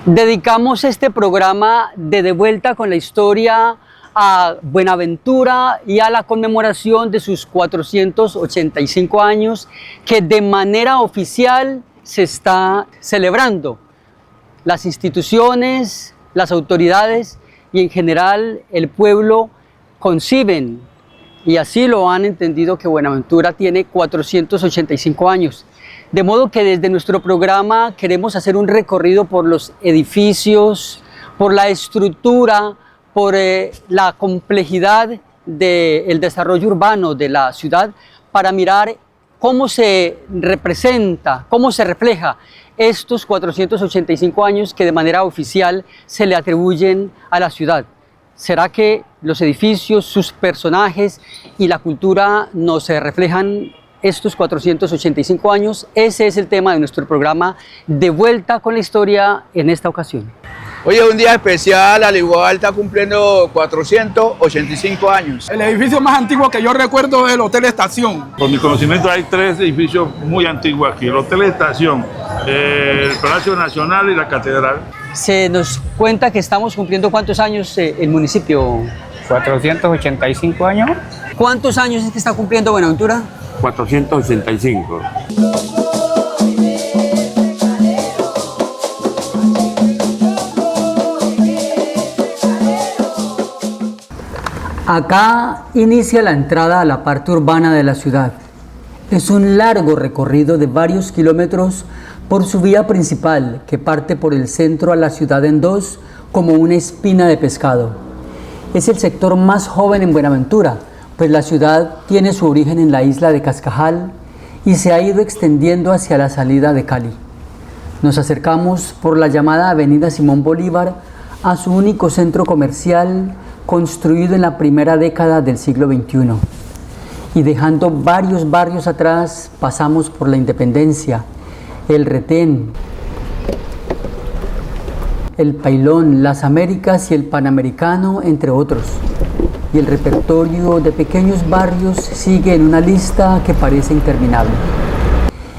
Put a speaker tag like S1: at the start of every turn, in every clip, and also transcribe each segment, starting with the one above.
S1: Dedicamos este programa de Vuelta con la Historia a Buenaventura y a la conmemoración de sus 485 años que de manera oficial se está celebrando. Las instituciones, las autoridades y en general el pueblo conciben, y así lo han entendido, que Buenaventura tiene 485 años. De modo que desde nuestro programa queremos hacer un recorrido por los edificios, por la estructura, por la complejidad del desarrollo urbano de la ciudad, para mirar cómo se representa, cómo se refleja estos 485 años que de manera oficial se le atribuyen a la ciudad. ¿Será que los edificios, sus personajes y la cultura nos reflejan estos 485 años? Ese es el tema de nuestro programa De Vuelta con la Historia en esta ocasión.
S2: Hoy es un día especial, al igual está cumpliendo 485 años.
S3: El edificio más antiguo que yo recuerdo es el Hotel Estación.
S4: Por mi conocimiento hay 3 edificios muy antiguos aquí: el Hotel Estación, el Palacio Nacional y la Catedral.
S1: Se nos cuenta que estamos cumpliendo ¿cuántos años el municipio?
S5: 485 años.
S1: ¿Cuántos años es que está cumpliendo Buenaventura?
S6: 485.
S1: Acá inicia la entrada a la parte urbana de la ciudad. Es un largo recorrido de varios kilómetros por su vía principal, que parte por el centro a la ciudad en dos como una espina de pescado. Es el sector más joven en Buenaventura, pues la ciudad tiene su origen en la isla de Cascajal y se ha ido extendiendo hacia la salida de Cali. Nos acercamos por la llamada Avenida Simón Bolívar a su único centro comercial, construido en la primera década del siglo XXI. Y dejando varios barrios atrás, pasamos por la Independencia, el Retén, el Pailón, las Américas y el Panamericano, entre otros. Y el repertorio de pequeños barrios sigue en una lista que parece interminable.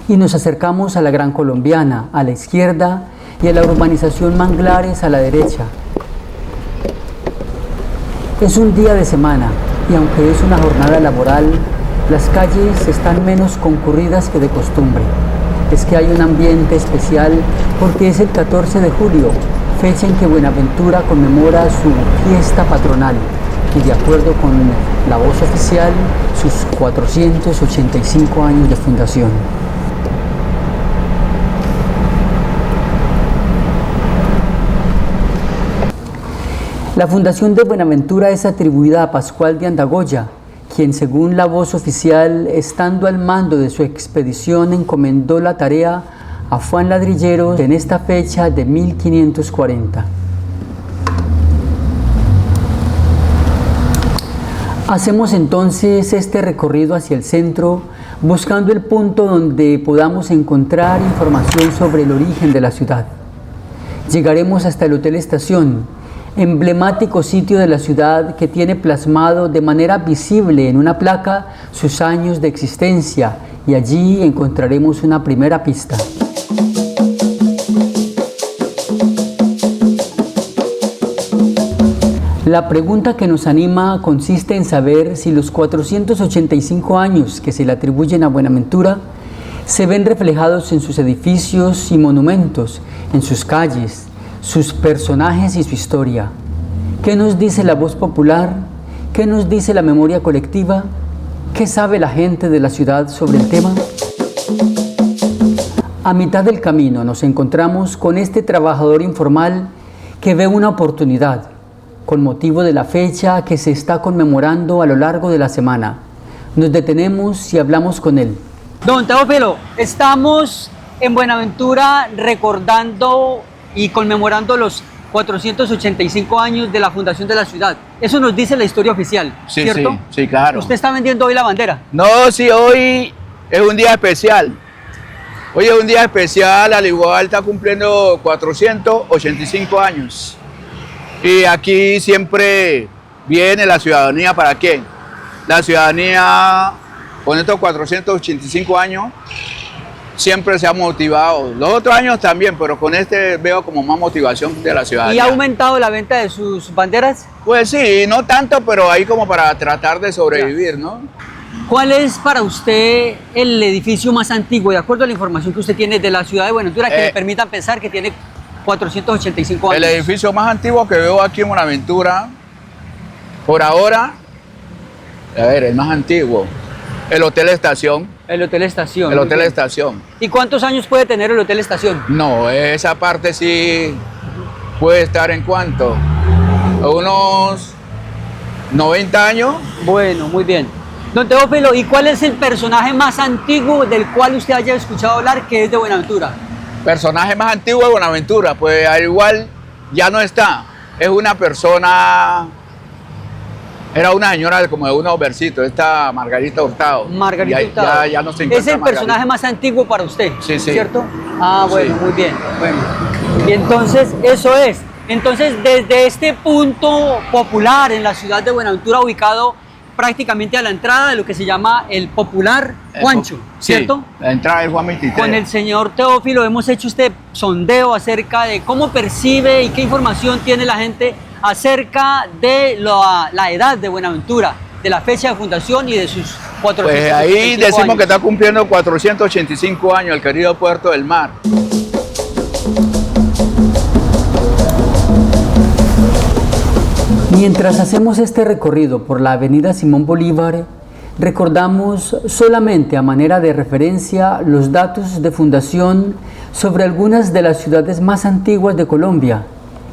S1: Y nos acercamos a la Gran Colombiana, a la izquierda, y a la urbanización Manglares a la derecha. Es un día de semana, y aunque es una jornada laboral, las calles están menos concurridas que de costumbre. Es que hay un ambiente especial porque es el 14 de julio, fecha en que Buenaventura conmemora su fiesta patronal y, de acuerdo con la voz oficial, sus 485 años de fundación. La fundación de Buenaventura es atribuida a Pascual de Andagoya, quien, según la voz oficial, estando al mando de su expedición, encomendó la tarea a Juan Ladrillero en esta fecha de 1540. Hacemos entonces este recorrido hacia el centro, buscando el punto donde podamos encontrar información sobre el origen de la ciudad. Llegaremos hasta el Hotel Estación, emblemático sitio de la ciudad que tiene plasmado de manera visible en una placa sus años de existencia, y allí encontraremos una primera pista. La pregunta que nos anima consiste en saber si los 485 años que se le atribuyen a Buenaventura se ven reflejados en sus edificios y monumentos, en sus calles, sus personajes y su historia. ¿Qué nos dice la voz popular? ¿Qué nos dice la memoria colectiva? ¿Qué sabe la gente de la ciudad sobre el tema? A mitad del camino nos encontramos con este trabajador informal que ve una oportunidad con motivo de la fecha que se está conmemorando a lo largo de la semana. Nos detenemos y hablamos con él. Don Teófilo, estamos en Buenaventura recordando y conmemorando los 485 años de la fundación de la ciudad. Eso nos dice la historia oficial,
S2: Sí,
S1: ¿cierto?
S2: sí, claro.
S1: ¿Usted está vendiendo hoy la bandera?
S2: No, sí, hoy es un día especial. Hoy es un día especial, al igual está cumpliendo 485 años. Y aquí siempre viene la ciudadanía, ¿para qué? La ciudadanía, con estos 485 años, siempre se ha motivado. Los otros años también, pero con este veo como más motivación de la ciudadanía.
S1: ¿Y ha aumentado la venta de sus banderas?
S2: Pues sí, no tanto, pero ahí como para tratar de sobrevivir, ¿no?
S1: ¿Cuál es para usted el edificio más antiguo, de acuerdo a la información que usted tiene de la ciudad de Buenaventura, que le permitan pensar que tiene 485 años?
S2: El edificio más antiguo que veo aquí en Buenaventura, por ahora, a ver, el más antiguo, el Hotel Estación.
S1: El Hotel Estación.
S2: El
S1: muy
S2: Hotel
S1: bien.
S2: Estación.
S1: ¿Y cuántos años puede tener el Hotel Estación?
S2: No, esa parte sí puede estar en cuánto, unos 90 años.
S1: Bueno, muy bien. Don Teófilo, ¿y cuál es el personaje más antiguo del cual usted haya escuchado hablar que es de Buenaventura?
S2: Personaje más antiguo de Buenaventura, pues al igual ya no está. Es una persona, era una señora como de unos versitos, esta Margarita Hurtado.
S1: Margarita
S2: Ya-
S1: Hurtado.
S2: ya no se encuentra
S1: Es el
S2: Margarita.
S1: personaje más antiguo para usted,
S2: Sí, sí.
S1: ¿cierto? Ah, bueno,
S2: Sí.
S1: muy bien. Bueno. Y entonces, eso es. Entonces, desde este punto popular en la ciudad de Buenaventura, ubicado prácticamente a la entrada de lo que se llama el popular Juancho, ¿cierto?
S2: Sí, la entrada del Juan 23.
S1: Con el señor Teófilo hemos hecho este sondeo acerca de cómo percibe y qué información tiene la gente acerca de la edad de Buenaventura, de la fecha de fundación y de sus 485
S2: Pues ahí decimos
S1: años.
S2: que está cumpliendo 485 años el querido Puerto del Mar.
S1: Mientras hacemos este recorrido por la avenida Simón Bolívar, recordamos solamente a manera de referencia los datos de fundación sobre algunas de las ciudades más antiguas de Colombia.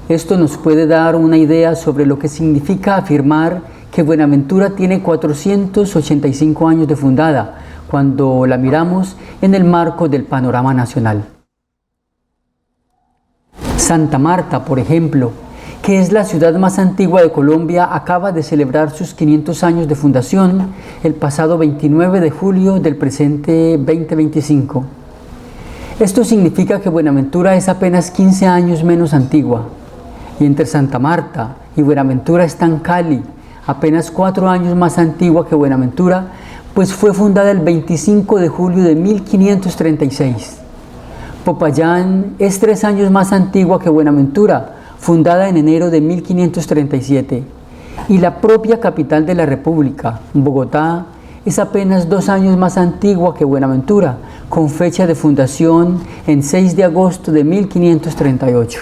S1: Esto nos puede dar una idea sobre lo que significa afirmar que Buenaventura tiene 485 años de fundada, cuando la miramos en el marco del panorama nacional. Santa Marta, por ejemplo, que es la ciudad más antigua de Colombia, acaba de celebrar sus 500 años de fundación el pasado 29 de julio del presente 2025. Esto significa que Buenaventura es apenas 15 años menos antigua, y entre Santa Marta y Buenaventura están Cali, apenas 4 años más antigua que Buenaventura, pues fue fundada el 25 de julio de 1536. Popayán es 3 años más antigua que Buenaventura, fundada en enero de 1537, y la propia capital de la República, Bogotá, es apenas 2 años más antigua que Buenaventura, con fecha de fundación en 6 de agosto de 1538.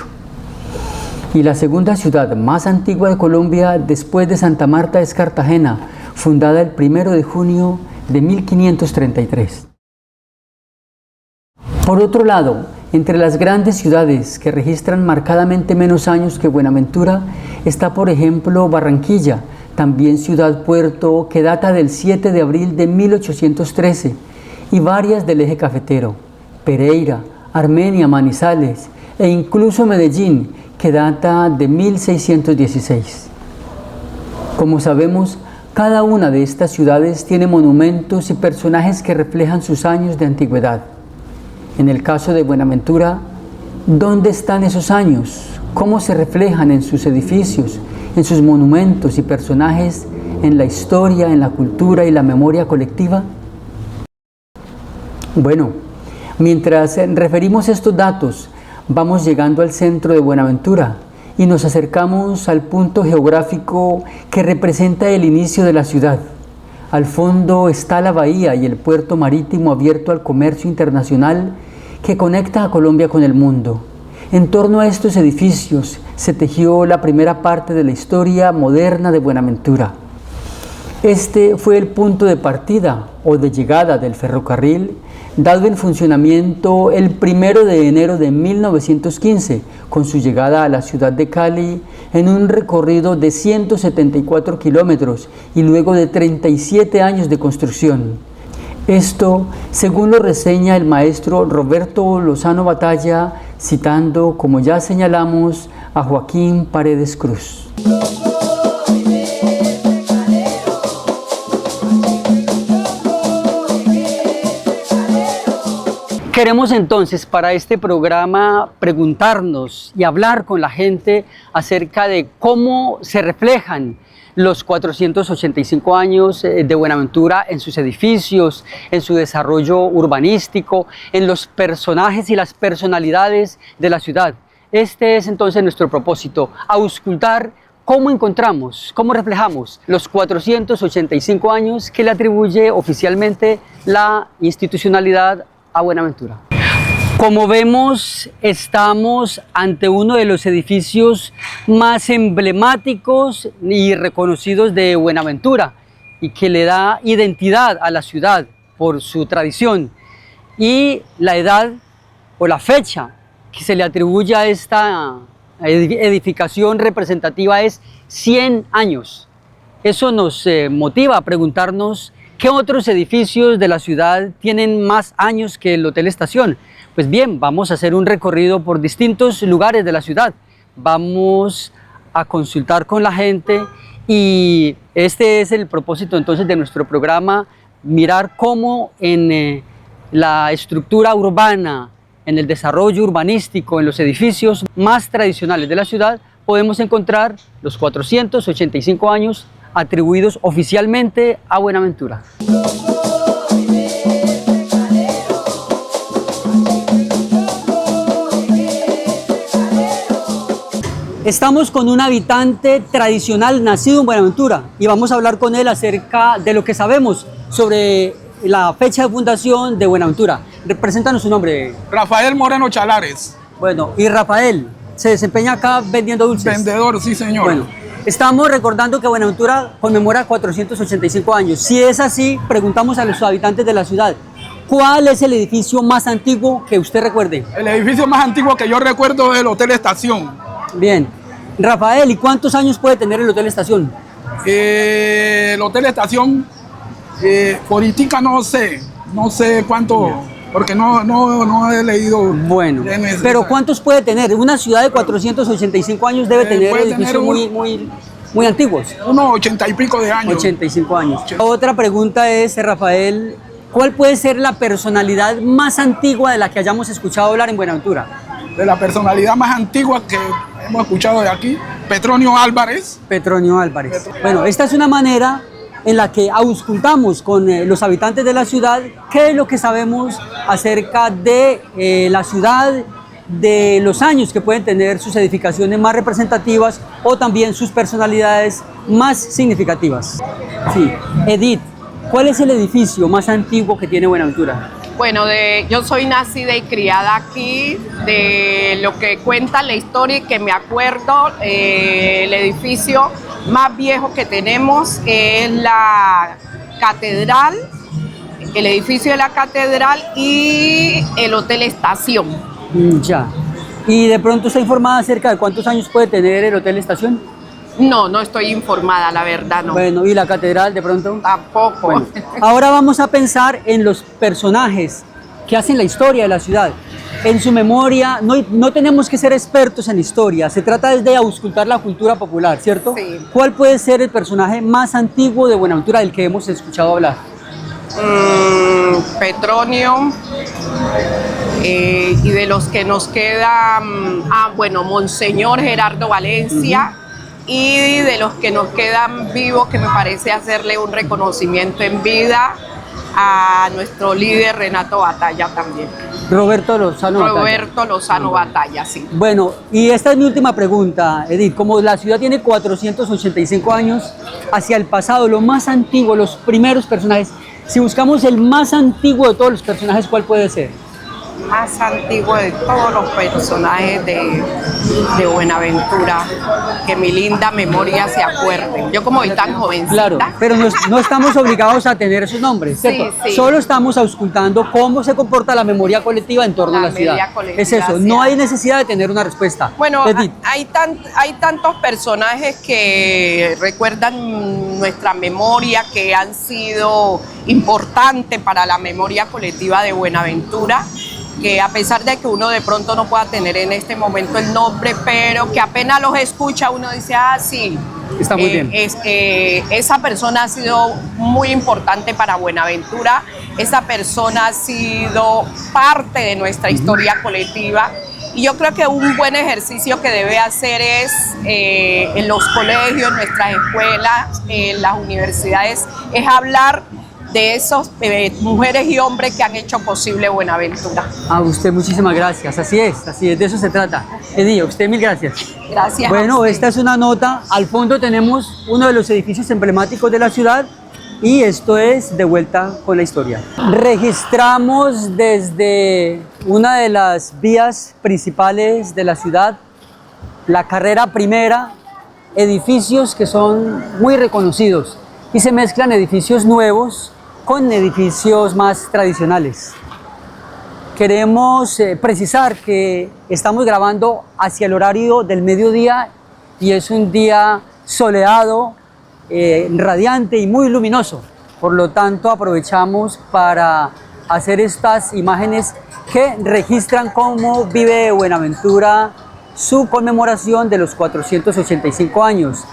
S1: Y la segunda ciudad más antigua de Colombia después de Santa Marta es Cartagena, fundada el 1 de junio de 1533. Por otro lado, entre las grandes ciudades que registran marcadamente menos años que Buenaventura está, por ejemplo, Barranquilla, también ciudad-puerto que data del 7 de abril de 1813, y varias del eje cafetero, Pereira, Armenia, Manizales e incluso Medellín, que data de 1616. Como sabemos, cada una de estas ciudades tiene monumentos y personajes que reflejan sus años de antigüedad. En el caso de Buenaventura, ¿dónde están esos años? ¿Cómo se reflejan en sus edificios, en sus monumentos y personajes, en la historia, en la cultura y la memoria colectiva? Bueno, mientras referimos estos datos, vamos llegando al centro de Buenaventura y nos acercamos al punto geográfico que representa el inicio de la ciudad. Al fondo está la bahía y el puerto marítimo abierto al comercio internacional que conecta a Colombia con el mundo. En torno a estos edificios se tejió la primera parte de la historia moderna de Buenaventura. Este fue el punto de partida o de llegada del ferrocarril, dado en funcionamiento el 1 de enero de 1915, con su llegada a la ciudad de Cali en un recorrido de 174 kilómetros y luego de 37 años de construcción. Esto, según lo reseña el maestro Roberto Lozano Batalla, citando, como ya señalamos, a Joaquín Paredes Cruz. Queremos entonces para este programa preguntarnos y hablar con la gente acerca de cómo se reflejan los 485 años de Buenaventura en sus edificios, en su desarrollo urbanístico, en los personajes y las personalidades de la ciudad. Este es entonces nuestro propósito, auscultar cómo encontramos, cómo reflejamos los 485 años que le atribuye oficialmente la institucionalidad a Buenaventura. Como vemos, estamos ante uno de los edificios más emblemáticos y reconocidos de Buenaventura y que le da identidad a la ciudad por su tradición, y la edad o la fecha que se le atribuye a esta edificación representativa es 100 años. Eso nos motiva a preguntarnos qué otros edificios de la ciudad tienen más años que el Hotel Estación. Pues bien, vamos a hacer un recorrido por distintos lugares de la ciudad. Vamos a consultar con la gente y este es el propósito entonces de nuestro programa, mirar cómo en la estructura urbana, en el desarrollo urbanístico, en los edificios más tradicionales de la ciudad, podemos encontrar los 485 años atribuidos oficialmente a Buenaventura. Estamos con un habitante tradicional nacido en Buenaventura y vamos a hablar con él acerca de lo que sabemos sobre la fecha de fundación de Buenaventura. Preséntanos su nombre.
S3: Rafael Moreno Chalares.
S1: Bueno, y Rafael se desempeña acá vendiendo dulces.
S3: Vendedor, sí señor.
S1: Bueno, estamos recordando que Buenaventura conmemora 485 años. Si es así, preguntamos a los habitantes de la ciudad, ¿cuál es el edificio más antiguo que usted recuerde?
S3: El edificio más antiguo que yo recuerdo es el Hotel Estación.
S1: Bien. Rafael, ¿y cuántos años puede tener el Hotel Estación?
S3: El Hotel Estación, política no sé cuánto, porque no he leído.
S1: Bueno, pero ¿cuántos puede tener? Una ciudad de 485 años debe tener edificios muy antiguos.
S3: Unos 80 y pico de años.
S1: 85 años. Otra pregunta es, Rafael, ¿cuál puede ser la personalidad más antigua de la que hayamos escuchado hablar en Buenaventura?
S3: De la personalidad más antigua que hemos escuchado de aquí, Petronio Álvarez.
S1: Petronio Álvarez. Bueno, esta es una manera en la que auscultamos con los habitantes de la ciudad qué es lo que sabemos acerca de la ciudad, de los años que pueden tener sus edificaciones más representativas o también sus personalidades más significativas. Sí, Edith, ¿cuál es el edificio más antiguo que tiene Buenaventura?
S7: Bueno, yo soy nacida y criada aquí, de lo que cuenta la historia y que me acuerdo, el edificio más viejo que tenemos es la catedral, el edificio de la catedral y el Hotel Estación.
S1: Ya. ¿Y de pronto está informada acerca de cuántos años puede tener el Hotel Estación?
S7: No estoy informada, la verdad, no.
S1: Bueno, ¿y la catedral de pronto?
S7: Tampoco.
S1: Bueno, ahora vamos a pensar en los personajes que hacen la historia de la ciudad. En su memoria, no tenemos que ser expertos en historia, se trata de auscultar la cultura popular, ¿cierto?
S7: Sí.
S1: ¿Cuál puede ser el personaje más antiguo de Buenaventura del que hemos escuchado hablar?
S7: Petronio, y de los que nos quedan, bueno, Monseñor Gerardo Valencia. Y de los que nos quedan vivos, que me parece hacerle un reconocimiento en vida a nuestro líder Renato Batalla también.
S1: Roberto Lozano Batalla.
S7: Roberto Lozano Batalla, sí.
S1: Bueno, y esta es mi última pregunta, Edith. Como la ciudad tiene 485 años, hacia el pasado, lo más antiguo, los primeros personajes, si buscamos el más antiguo de todos los personajes, ¿cuál puede ser?
S7: más antiguo de todos los personajes de Buenaventura, que mi linda memoria se acuerde. Yo como soy tan jovencita.
S1: Claro, pero no estamos obligados a tener esos nombres, ¿cierto?
S7: Sí.
S1: Solo estamos auscultando cómo se comporta la memoria colectiva en torno a la ciudad. Es eso, no hay necesidad de tener una respuesta.
S7: Bueno,
S1: Edith.
S7: hay tantos personajes que recuerdan nuestra memoria, que han sido importantes para la memoria colectiva de Buenaventura, que a pesar de que uno de pronto no pueda tener en este momento el nombre, pero que apenas los escucha uno dice, ah, sí,
S1: Está muy bien.
S7: Esa persona ha sido muy importante para Buenaventura, esa persona ha sido parte de nuestra historia colectiva. Y yo creo que un buen ejercicio que debe hacer es en los colegios, en nuestras escuelas, en las universidades, es hablar de esos mujeres y hombres que han hecho posible Buenaventura.
S1: A usted muchísimas gracias, así es, de eso se trata. Edith, a usted mil gracias.
S7: Gracias.
S1: Bueno, esta es una nota, al fondo tenemos uno de los edificios emblemáticos de la ciudad y esto es De Vuelta con la Historia. Registramos desde una de las vías principales de la ciudad, la carrera primera, edificios que son muy reconocidos y se mezclan edificios nuevos con edificios más tradicionales. Queremos precisar que estamos grabando hacia el horario del mediodía y es un día soleado, radiante y muy luminoso. Por lo tanto, aprovechamos para hacer estas imágenes que registran cómo vive Buenaventura su conmemoración de los 485 años.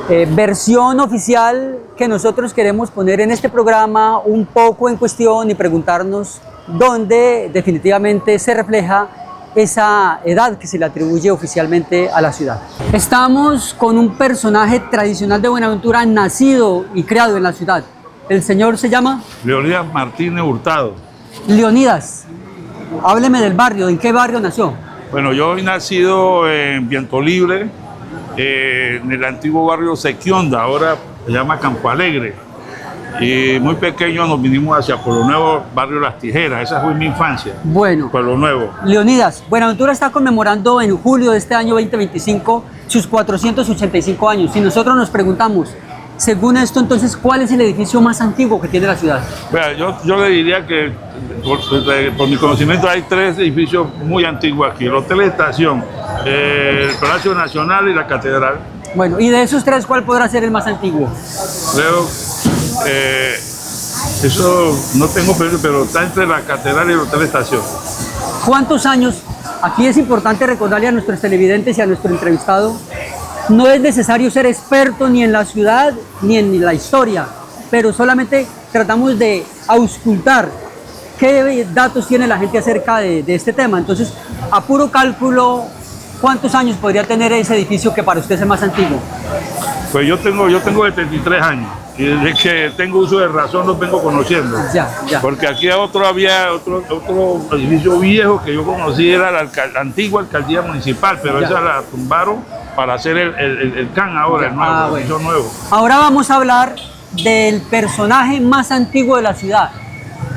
S1: Versión oficial que nosotros queremos poner en este programa un poco en cuestión y preguntarnos dónde definitivamente se refleja esa edad que se le atribuye oficialmente a la ciudad. Estamos con un personaje tradicional de Buenaventura, nacido y criado en la ciudad. El señor se llama
S4: Leonidas Martínez Hurtado.
S1: Leonidas. Hábleme del barrio, ¿en qué barrio nació?
S4: Bueno, yo he nacido en Viento Libre, en el antiguo barrio Sequionda, ahora se llama Campo Alegre. Y muy pequeño nos vinimos hacia Pueblo Nuevo, barrio Las Tijeras. Esa fue mi infancia.
S1: Bueno,
S4: Pueblo Nuevo.
S1: Leonidas, Buenaventura está conmemorando en julio de este año 2025 sus 485 años. Y nosotros nos preguntamos, según esto, entonces, ¿cuál es el edificio más antiguo que tiene la ciudad?
S4: Bueno, yo le diría que, por mi conocimiento, hay tres edificios muy antiguos aquí. El Hotel Estación, el Palacio Nacional y la Catedral.
S1: Bueno, y de esos tres, ¿cuál podrá ser el más antiguo?
S4: Creo eso no tengo periodo, pero está entre la Catedral y el Hotel Estación.
S1: ¿Cuántos años? Aquí es importante recordarle a nuestros televidentes y a nuestro entrevistado, no es necesario ser experto ni en la ciudad ni en la historia, pero solamente tratamos de auscultar qué datos tiene la gente acerca de este tema. Entonces, a puro cálculo, ¿cuántos años podría tener ese edificio que para usted es el más antiguo?
S4: Pues yo tengo 73 años y desde que tengo uso de razón los vengo conociendo.
S1: Ya.
S4: Porque aquí había otro edificio viejo que yo conocí, era la antigua alcaldía municipal, pero esa la tumbaron para hacer el CAN ahora, el nuevo, edificio nuevo.
S1: Ahora vamos a hablar del personaje más antiguo de la ciudad.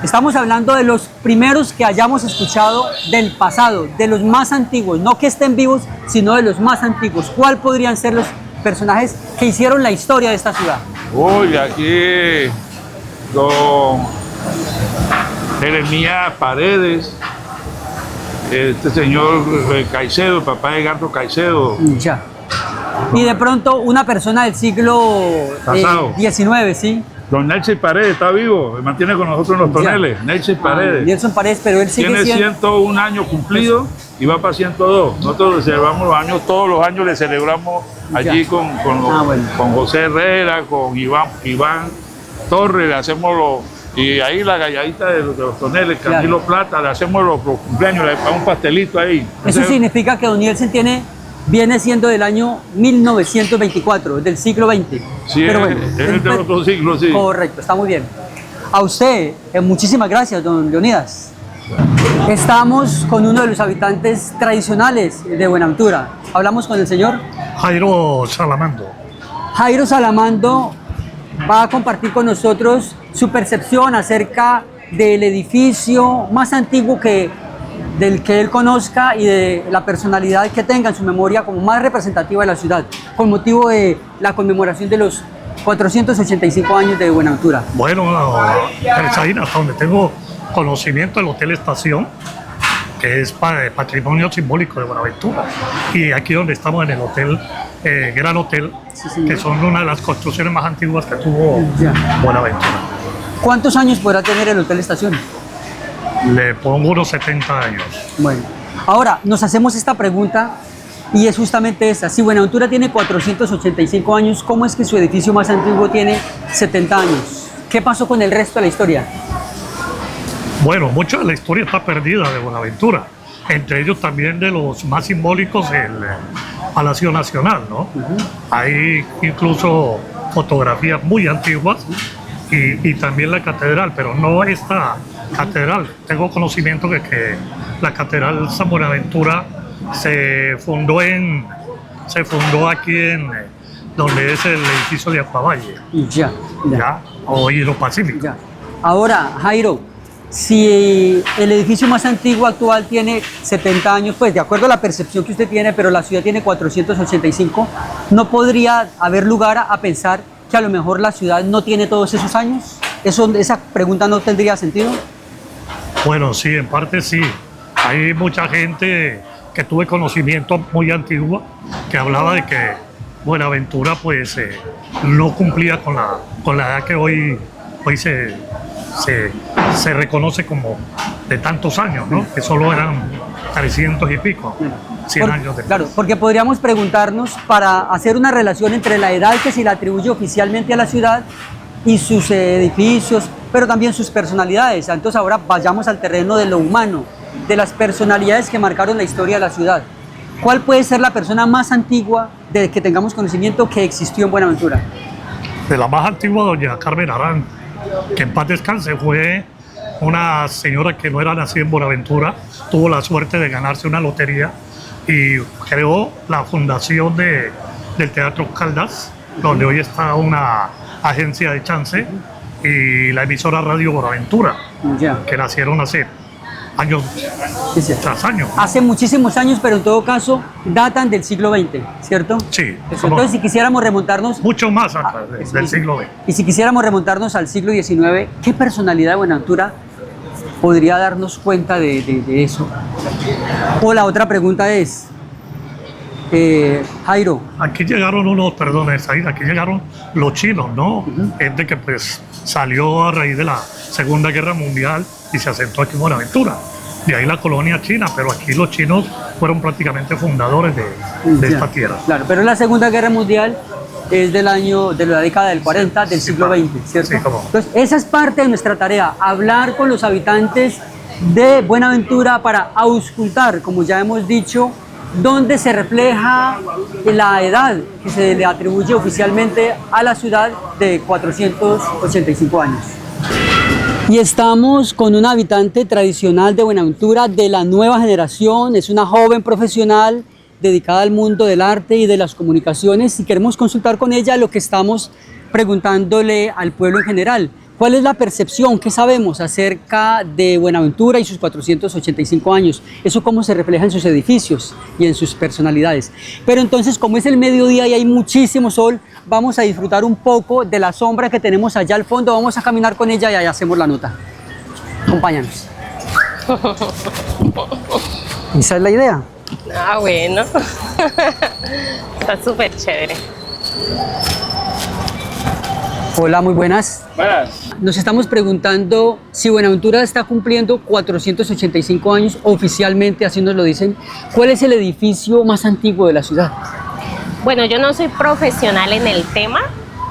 S1: Estamos hablando de los primeros que hayamos escuchado del pasado, de los más antiguos, no que estén vivos, sino de los más antiguos. ¿Cuál podrían ser los personajes que hicieron la historia de esta ciudad?
S4: Uy, aquí don Jeremías Paredes, este señor Caicedo, el papá de Edgardo Caicedo.
S1: Ya. Y de pronto una persona del siglo XIX, ¿sí?
S4: Don Nelson Paredes está vivo, mantiene con nosotros en los toneles. Nelson Paredes.
S1: Nelson Paredes, pero él sigue
S4: tiene
S1: siendo...
S4: 101 años cumplidos y va para 102. Nosotros celebramos los años, todos los años le celebramos allí con José Herrera, con Iván Torres, le hacemos y ahí la galladita de los toneles, Camilo Plata, le hacemos los cumpleaños, le damos un pastelito ahí.
S1: Eso significa que don Nelson viene siendo del año 1924, del siglo XX.
S4: Sí, pero bueno, es de otro siglo, sí.
S1: Correcto, está muy bien. A usted, muchísimas gracias, don Leonidas. Estamos con uno de los habitantes tradicionales de Buenaventura. Hablamos con el señor
S8: Jairo Salamando.
S1: Jairo Salamando va a compartir con nosotros su percepción acerca del edificio más antiguo que del que él conozca y de la personalidad que tenga en su memoria como más representativa de la ciudad, con motivo de la conmemoración de los 485 años de Buenaventura.
S8: Bueno, pues ahí hasta donde tengo conocimiento, el Hotel Estación, que es patrimonio simbólico de Buenaventura. Y aquí donde estamos en el hotel, Gran Hotel, que son una de las construcciones más antiguas que tuvo Buenaventura.
S1: ¿Cuántos años podrá tener el Hotel Estación?
S8: Le pongo unos 70 años.
S1: Bueno, ahora nos hacemos esta pregunta y es justamente esta. Si Buenaventura tiene 485 años, ¿cómo es que su edificio más antiguo tiene 70 años? ¿Qué pasó con el resto de la historia?
S8: Bueno, mucha de la historia está perdida de Buenaventura, entre ellos también de los más simbólicos el Palacio Nacional, ¿no? Hay incluso fotografías muy antiguas y también la catedral, pero no esta catedral. Tengo conocimiento de que la Catedral San Buenaventura se fundó aquí en donde es el edificio de Acuavalle, ¿ya? O Hidropacífico.
S1: Ya. Ahora, Jairo, si el edificio más antiguo actual tiene 70 años, pues de acuerdo a la percepción que usted tiene, pero la ciudad tiene 485, ¿no podría haber lugar a pensar que a lo mejor la ciudad no tiene todos esos años? ¿Esa pregunta no tendría sentido?
S8: Bueno, sí, en parte sí. Hay mucha gente que tuve conocimiento muy antiguo que hablaba de que Buenaventura pues no cumplía con la edad que hoy se reconoce como de tantos años, ¿no? Que solo eran 300 y pico, 100 años después.
S1: Claro, porque podríamos preguntarnos para hacer una relación entre la edad que se le atribuye oficialmente a la ciudad y sus edificios, pero también sus personalidades. Entonces ahora vayamos al terreno de lo humano, de las personalidades que marcaron la historia de la ciudad. ¿Cuál puede ser la persona más antigua de que tengamos conocimiento que existió en Buenaventura?
S8: De la más antigua, doña Carmen Arán, que en paz descanse, fue una señora que no era nacida en Buenaventura, tuvo la suerte de ganarse una lotería y creó la fundación del Teatro Caldas, donde hoy está una agencia de chance, y la emisora Radio Buenaventura, que nacieron hace años tras años.
S1: Hace muchísimos años, pero en todo caso datan del siglo XX, ¿cierto?
S8: Sí.
S1: Entonces, si quisiéramos remontarnos...
S8: Mucho más atrás del siglo XX.
S1: Y si quisiéramos remontarnos al siglo XIX, ¿qué personalidad de Buenaventura podría darnos cuenta de eso? O la otra pregunta es, Jairo.
S8: Aquí llegaron aquí llegaron los chinos, ¿no? Gente que pues salió a raíz de la Segunda Guerra Mundial y se asentó aquí en Buenaventura. De ahí la colonia china, pero aquí los chinos fueron prácticamente fundadores de esta tierra.
S1: Claro, pero la Segunda Guerra Mundial es de la década del 40 del siglo XX, ¿cierto?
S8: Sí, cómo.
S1: Entonces, esa es parte de nuestra tarea, hablar con los habitantes de Buenaventura para auscultar, como ya hemos dicho, donde se refleja la edad que se le atribuye oficialmente a la ciudad de 485 años. Y estamos con un habitante tradicional de Buenaventura de la nueva generación, es una joven profesional dedicada al mundo del arte y de las comunicaciones y queremos consultar con ella lo que estamos preguntándole al pueblo en general. ¿Cuál es la percepción? ¿Qué sabemos acerca de Buenaventura y sus 485 años? Eso cómo se refleja en sus edificios y en sus personalidades. Pero entonces, como es el mediodía y hay muchísimo sol, vamos a disfrutar un poco de la sombra que tenemos allá al fondo. Vamos a caminar con ella y ahí hacemos la nota. Acompáñanos. Esa es la idea.
S9: Ah, bueno. Está súper chévere.
S1: Hola, muy buenas.
S2: Buenas.
S1: Nos estamos preguntando si Buenaventura está cumpliendo 485 años, oficialmente así nos lo dicen. ¿Cuál es el edificio más antiguo de la ciudad?
S9: Bueno, yo no soy profesional en el tema,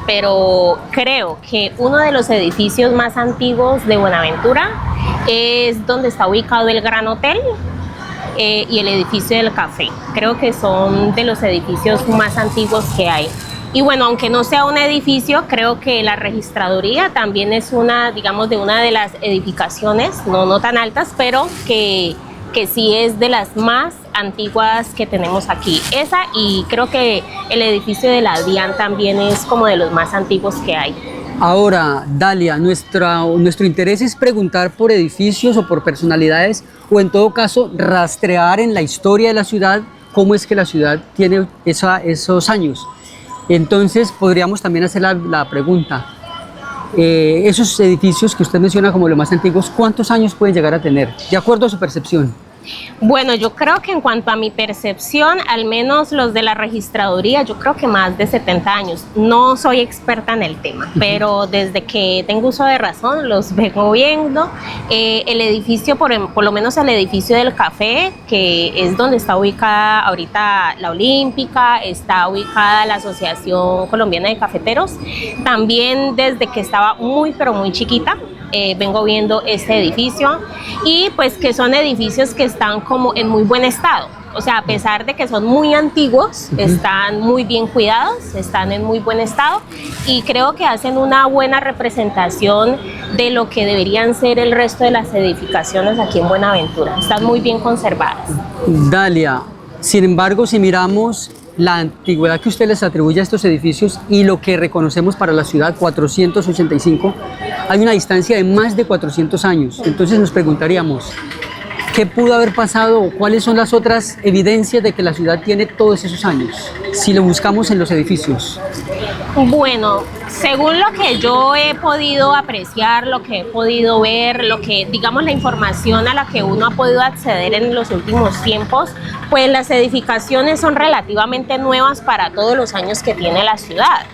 S9: pero creo que uno de los edificios más antiguos de Buenaventura es donde está ubicado el Gran Hotel y el edificio del café. Creo que son de los edificios más antiguos que hay. Y bueno, aunque no sea un edificio, creo que la registraduría también es una, digamos, de una de las edificaciones, no tan altas, pero que sí es de las más antiguas que tenemos aquí. Esa, y creo que el edificio de la DIAN también es como de los más antiguos que hay.
S1: Ahora, Dalia, nuestro interés es preguntar por edificios o por personalidades, o en todo caso rastrear en la historia de la ciudad cómo es que la ciudad tiene esos años. Entonces podríamos también hacer la pregunta, esos edificios que usted menciona como los más antiguos, ¿cuántos años pueden llegar a tener, de acuerdo a su percepción?
S9: Bueno, yo creo que en cuanto a mi percepción, al menos los de la registraduría, yo creo que más de 70 años. No soy experta en el tema, pero desde que tengo uso de razón los vengo viendo. El edificio, por lo menos el edificio del café, que es donde está ubicada ahorita la Olímpica, está ubicada la Asociación Colombiana de Cafeteros. También desde que estaba muy, pero muy chiquita, vengo viendo este edificio, y pues que son edificios que están como en muy buen estado. O sea, a pesar de que son muy antiguos, están muy bien cuidados, están en muy buen estado, y creo que hacen una buena representación de lo que deberían ser el resto de las edificaciones aquí en Buenaventura. Están muy bien conservadas.
S1: Dalia, sin embargo, si miramos la antigüedad que usted les atribuye a estos edificios y lo que reconocemos para la ciudad, 485, hay una distancia de más de 400 años. Entonces nos preguntaríamos, ¿qué pudo haber pasado o cuáles son las otras evidencias de que la ciudad tiene todos esos años, si lo buscamos en los edificios?
S9: Bueno, según lo que yo he podido apreciar, lo que he podido ver, lo que, digamos, la información a la que uno ha podido acceder en los últimos tiempos, pues las edificaciones son relativamente nuevas para todos los años que tiene la ciudad.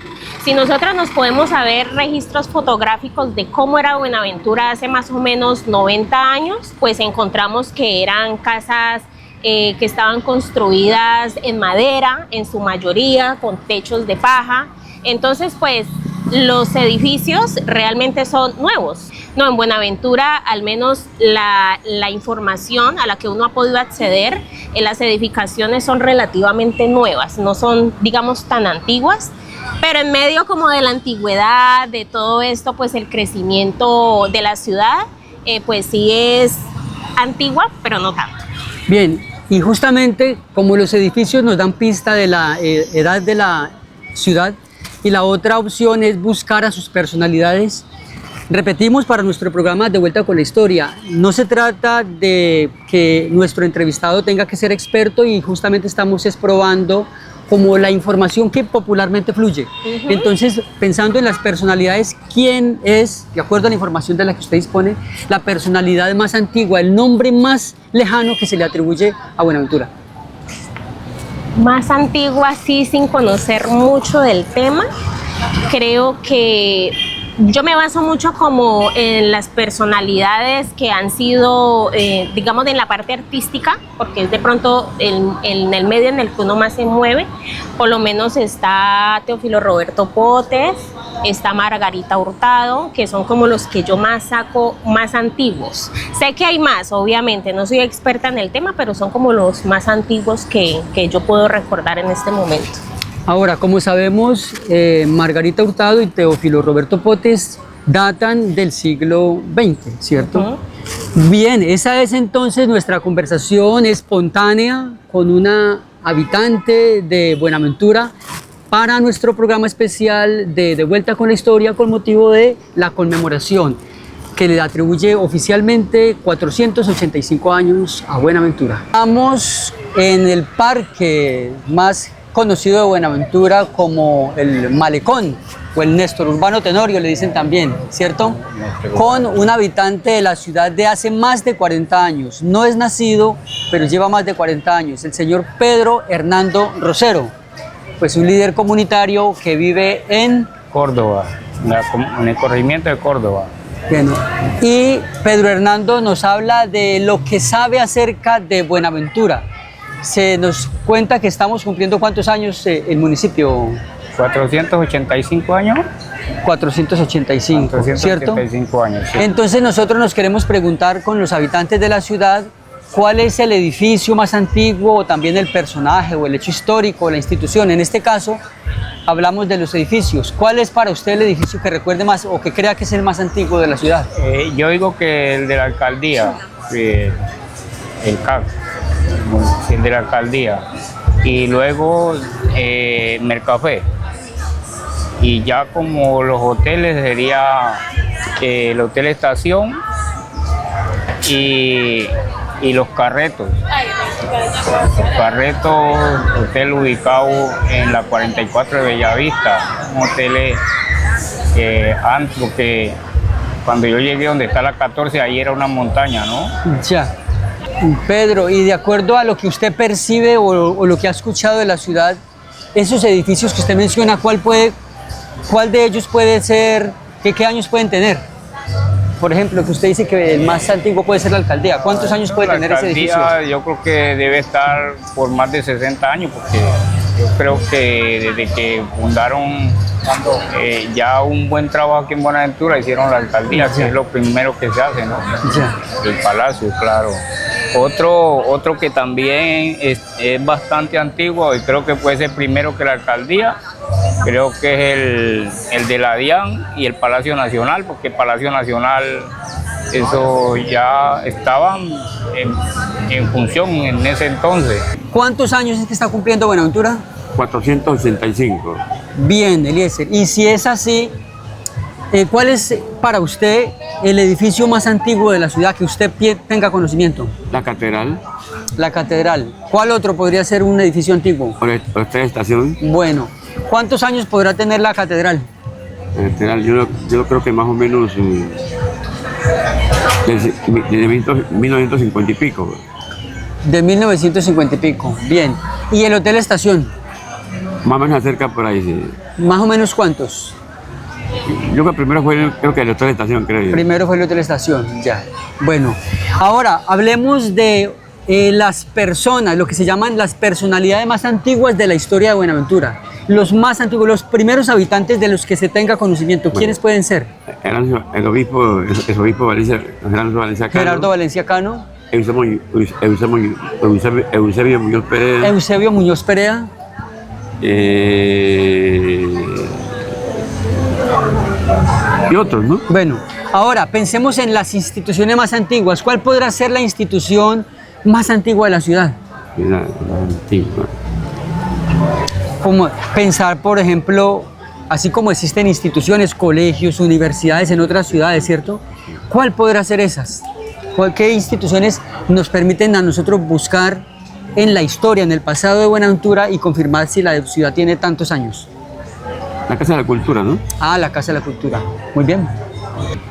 S9: Si nosotros nos podemos saber registros fotográficos de cómo era Buenaventura hace más o menos 90 años, pues encontramos que eran casas que estaban construidas en madera, en su mayoría, con techos de paja. Entonces, pues, los edificios realmente son nuevos. No, en Buenaventura, al menos la información a la que uno ha podido acceder, las edificaciones son relativamente nuevas, no son, digamos, tan antiguas, pero en medio como de la antigüedad, de todo esto, pues el crecimiento de la ciudad, pues sí es antigua, pero no tanto.
S1: Bien, y justamente como los edificios nos dan pista de la edad de la ciudad, y la otra opción es buscar a sus personalidades. Repetimos para nuestro programa De Vuelta con la Historia, no se trata de que nuestro entrevistado tenga que ser experto, y justamente estamos probando como la información que popularmente fluye. Entonces, pensando en las personalidades, ¿quién es, de acuerdo a la información de la que usted dispone, la personalidad más antigua, el nombre más lejano que se le atribuye a Buenaventura?
S9: Más antigua, sí, sin conocer mucho del tema. Creo que yo me baso mucho como en las personalidades que han sido, digamos, en la parte artística, porque es de pronto en el medio en el que uno más se mueve. Por lo menos está Teófilo Roberto Potes, está Margarita Hurtado, que son como los que yo más saco, más antiguos. Sé que hay más, obviamente, no soy experta en el tema, pero son como los más antiguos que yo puedo recordar en este momento.
S1: Ahora, como sabemos, Margarita Hurtado y Teófilo Roberto Potes datan del siglo XX, ¿cierto? Bien, esa es entonces nuestra conversación espontánea con una habitante de Buenaventura para nuestro programa especial de Vuelta con la Historia, con motivo de la conmemoración que le atribuye oficialmente 485 años a Buenaventura. Estamos en el parque más conocido de Buenaventura como el Malecón, o el Néstor Urbano Tenorio le dicen también, ¿cierto? Con un habitante de la ciudad de hace más de 40 años. No es nacido, pero lleva más de 40 años, el señor Pedro Hernando Rosero, pues un líder comunitario que vive en
S5: Córdoba, en el corregimiento de Córdoba.
S1: Bueno, y Pedro Hernando nos habla de lo que sabe acerca de Buenaventura. Se nos cuenta que estamos cumpliendo ¿cuántos años el municipio?
S5: 485 años.
S1: 485,
S5: 485 años, sí.
S1: Entonces nosotros nos queremos preguntar con los habitantes de la ciudad cuál es el edificio más antiguo, o también el personaje o el hecho histórico, la institución. En este caso hablamos de los edificios. ¿Cuál es para usted el edificio que recuerde más o que crea que es el más antiguo de la ciudad?
S5: Yo digo que el de la alcaldía, el CAC, el de la alcaldía, y luego Mercafé. Y ya como los hoteles sería el Hotel Estación y los Carretos. Carretos, hotel ubicado en la 44 de Bellavista, un hotel antro que cuando yo llegué donde está la 14, ahí era una montaña, ¿no?
S1: Ya. Pedro, y de acuerdo a lo que usted percibe o lo que ha escuchado de la ciudad, esos edificios que usted menciona, ¿cuál de ellos puede ser, qué años pueden tener? Por ejemplo, que usted dice que el más antiguo puede ser la alcaldía. ¿Cuántos años puede tener ese edificio?
S5: Yo creo que debe estar por más de 60 años, porque yo creo que desde que fundaron ya un buen trabajo aquí en Buenaventura, hicieron la alcaldía, que es lo primero que se hace, ¿no?
S1: Ya.
S5: El palacio, claro. Otro que también es bastante antiguo y creo que puede ser primero que la alcaldía, creo que es el de la DIAN y el Palacio Nacional, porque el Palacio Nacional, eso ya estaba en función en ese entonces.
S1: ¿Cuántos años es que está cumpliendo Buenaventura?
S6: 485.
S1: Bien, Eliezer. Y si es así, ¿cuál es para usted el edificio más antiguo de la ciudad que usted tenga conocimiento?
S6: La catedral.
S1: La catedral. ¿Cuál otro podría ser un edificio antiguo?
S6: Hotel Estación.
S1: Bueno, ¿cuántos años podrá tener la catedral?
S6: La catedral, yo creo que más o menos desde 1950 y pico.
S1: De 1950 y pico. Bien. ¿Y el Hotel Estación?
S6: Más o menos acerca por ahí, sí.
S1: ¿Más o menos cuántos?
S6: Yo que primero fue el Hotel Estación, creo yo.
S1: Primero fue el Hotel Estación, ya. Bueno, ahora hablemos de las personas, lo que se llaman las personalidades más antiguas de la historia de Buenaventura. Los más antiguos, los primeros habitantes de los que se tenga conocimiento. ¿Quiénes pueden ser?
S6: El obispo Valencia,
S1: Gerardo Valencia Cano.
S6: Eusebio Muñoz Perea.
S1: Eusebio Muñoz Perea.
S6: Y otros, ¿no?
S1: Bueno, ahora pensemos en las instituciones más antiguas. ¿Cuál podrá ser la institución más antigua de la ciudad?
S6: La antigua.
S1: Como pensar, por ejemplo, así como existen instituciones, colegios, universidades en otras ciudades, ¿cierto? ¿Cuál podrá ser esas? ¿Qué instituciones nos permiten a nosotros buscar en la historia, en el pasado de Buenaventura y confirmar si la ciudad tiene tantos años?
S6: La Casa de la Cultura, ¿no?
S1: Ah, la Casa de la Cultura. Muy bien.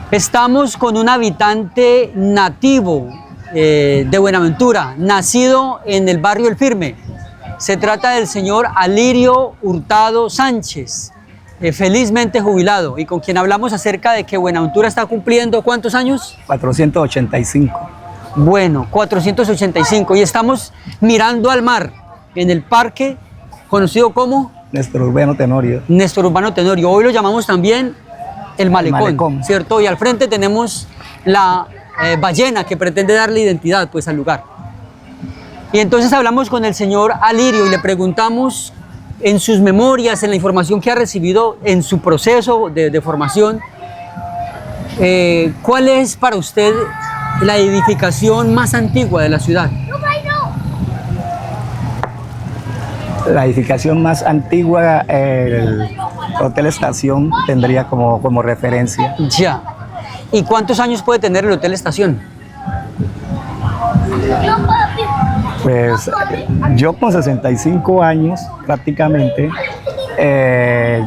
S1: Estamos con un habitante nativo de Buenaventura, nacido en el barrio El Firme. Se trata del señor Alirio Hurtado Sánchez, felizmente jubilado, y con quien hablamos acerca de que Buenaventura está cumpliendo ¿cuántos años?
S10: 485.
S1: Bueno, 485, y estamos mirando al mar en el parque conocido como
S10: Néstor Urbano Tenorio.
S1: Néstor Urbano Tenorio. Hoy lo llamamos también el Malecón, ¿cierto? Y al frente tenemos la ballena que pretende darle identidad pues al lugar. Y entonces hablamos con el señor Alirio y le preguntamos en sus memorias, en la información que ha recibido en su proceso de formación, ¿cuál es para usted la edificación más antigua de la ciudad?
S10: La edificación más antigua, el Hotel Estación, tendría como referencia.
S1: Ya. ¿Y cuántos años puede tener el Hotel Estación?
S10: Pues yo con 65 años prácticamente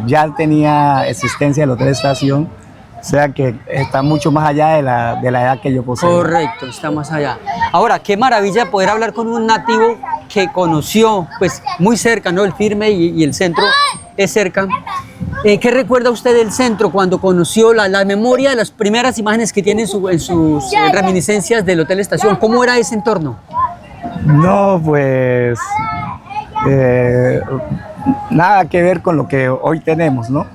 S10: ya tenía existencia el Hotel Estación, o sea que está mucho más allá de la edad que yo poseo.
S1: Correcto, está más allá. Ahora, qué maravilla poder hablar con un nativo que conoció, pues muy cerca, ¿no? El Firme y el centro es cerca. ¿Qué recuerda usted del centro cuando conoció la memoria de las primeras imágenes que tiene en sus reminiscencias del Hotel Estación? ¿Cómo era ese entorno?
S10: No, pues nada que ver con lo que hoy tenemos, ¿no?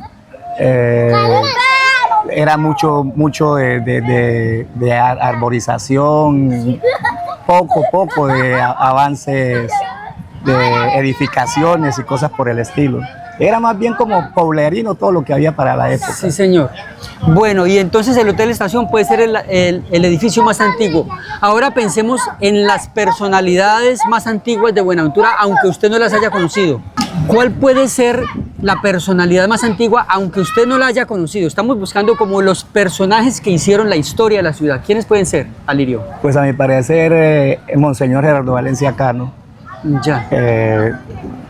S10: Era mucho de arborización, poco de avances de edificaciones y cosas por el estilo. Era más bien como poblerino todo lo que había para la época.
S1: Sí, señor. Bueno, y entonces el Hotel Estación puede ser el edificio más antiguo. Ahora pensemos en las personalidades más antiguas de Buenaventura, aunque usted no las haya conocido. ¿Cuál puede ser la personalidad más antigua, aunque usted no la haya conocido? Estamos buscando como los personajes que hicieron la historia de la ciudad. ¿Quiénes pueden ser, Alirio?
S10: Pues a mi parecer, Monseñor Gerardo Valencia Cano.
S1: Ya.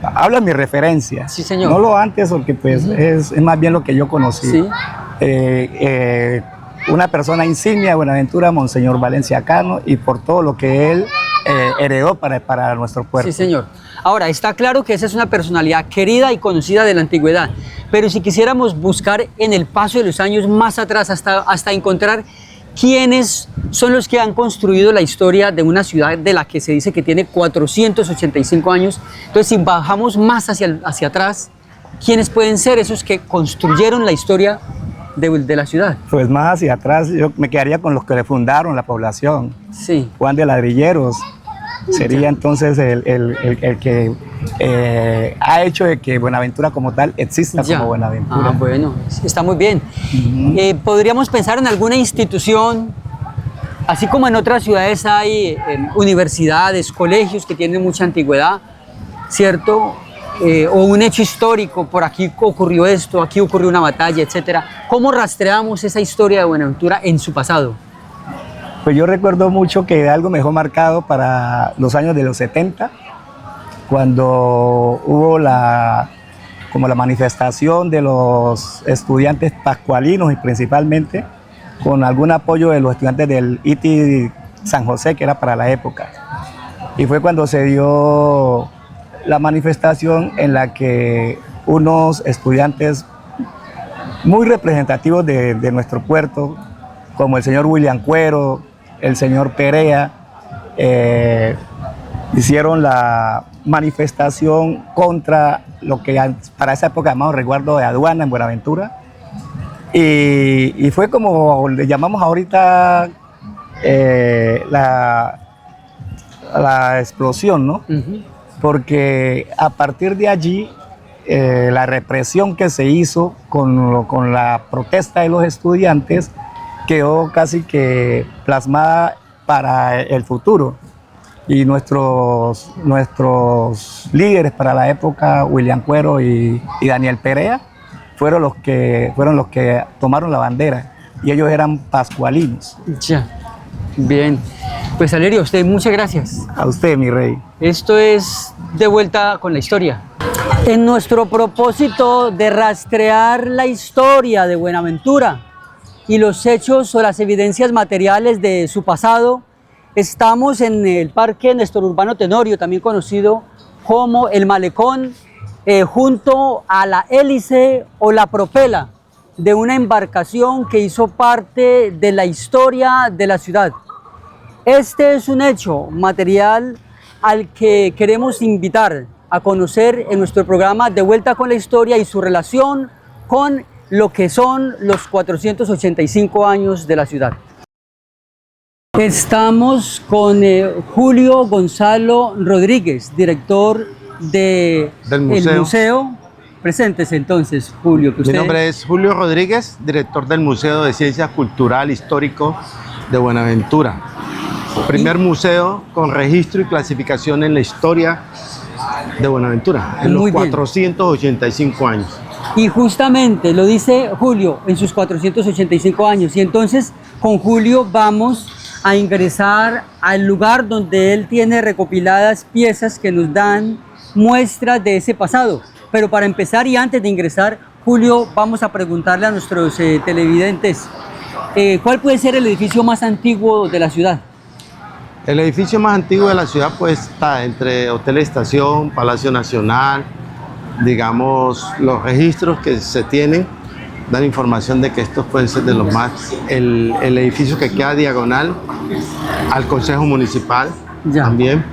S10: Habla mi referencia.
S1: Sí, señor.
S10: No lo antes, porque pues es más bien lo que yo conocí.
S1: Sí.
S10: Una persona insignia de Buenaventura, Monseñor Valencia Cano, y por todo lo que él heredó para nuestro puerto.
S1: Sí, señor. Ahora, está claro que esa es una personalidad querida y conocida de la antigüedad, pero si quisiéramos buscar en el paso de los años más atrás hasta encontrar quiénes son los que han construido la historia de una ciudad de la que se dice que tiene 485 años, entonces si bajamos más hacia atrás, ¿quiénes pueden ser esos que construyeron la historia de la ciudad?
S10: Pues más hacia atrás yo me quedaría con los que le fundaron la población.
S1: Sí.
S10: Juan de Ladrilleros sería entonces el que ha hecho de que Buenaventura como tal exista como Buenaventura.
S1: Ah, bueno, está muy bien. ¿Podríamos pensar en alguna institución, así como en otras ciudades hay universidades, colegios que tienen mucha antigüedad, ¿cierto? O un hecho histórico, por aquí ocurrió esto, aquí ocurrió una batalla, etcétera. ¿Cómo rastreamos esa historia de Buenaventura en su pasado?
S10: Pues yo recuerdo mucho que algo me dejó marcado para los años de los 70, cuando hubo la manifestación de los estudiantes pascualinos y principalmente con algún apoyo de los estudiantes del ITI San José, que era para la época. Y fue cuando se dio la manifestación en la que unos estudiantes muy representativos de nuestro puerto, como el señor William Cuero, el señor Perea, hicieron la manifestación contra lo que para esa época llamamos resguardo de aduana en Buenaventura. Y fue como le llamamos ahorita la explosión, ¿no? Porque a partir de allí, la represión que se hizo con la protesta de los estudiantes quedó casi que plasmada para el futuro. Y nuestros líderes para la época, William Cuero y Daniel Perea, fueron los que tomaron la bandera, y ellos eran pascualinos.
S1: Ya, bien. Pues Alirio, a usted muchas gracias.
S10: A usted, mi rey.
S1: Esto es De Vuelta con la Historia. En nuestro propósito de rastrear la historia de Buenaventura y los hechos o las evidencias materiales de su pasado, estamos en el Parque Néstor Urbano Tenorio, también conocido como el Malecón, junto a la hélice o la propela de una embarcación que hizo parte de la historia de la ciudad. Este es un hecho material al que queremos invitar a conocer en nuestro programa De Vuelta con la Historia y su relación con lo que son los 485 años de la ciudad. Estamos con Julio Gonzalo Rodríguez, director del museo. Preséntese entonces, Julio.
S11: Mi nombre es Julio Rodríguez, director del Museo de Ciencias Cultural Histórico de Buenaventura. Primer museo con registro y clasificación en la historia de Buenaventura, en los 485 años.
S1: Y justamente lo dice Julio en sus 485 años. Y entonces con Julio vamos a ingresar al lugar donde él tiene recopiladas piezas que nos dan muestras de ese pasado. Pero para empezar y antes de ingresar, Julio, vamos a preguntarle a nuestros televidentes, ¿cuál puede ser el edificio más antiguo de la ciudad?
S11: El edificio más antiguo de la ciudad pues está entre Hotel Estación, Palacio Nacional. Digamos, los registros que se tienen dan información de que estos pueden ser de los más. El edificio que queda diagonal al Consejo Municipal también.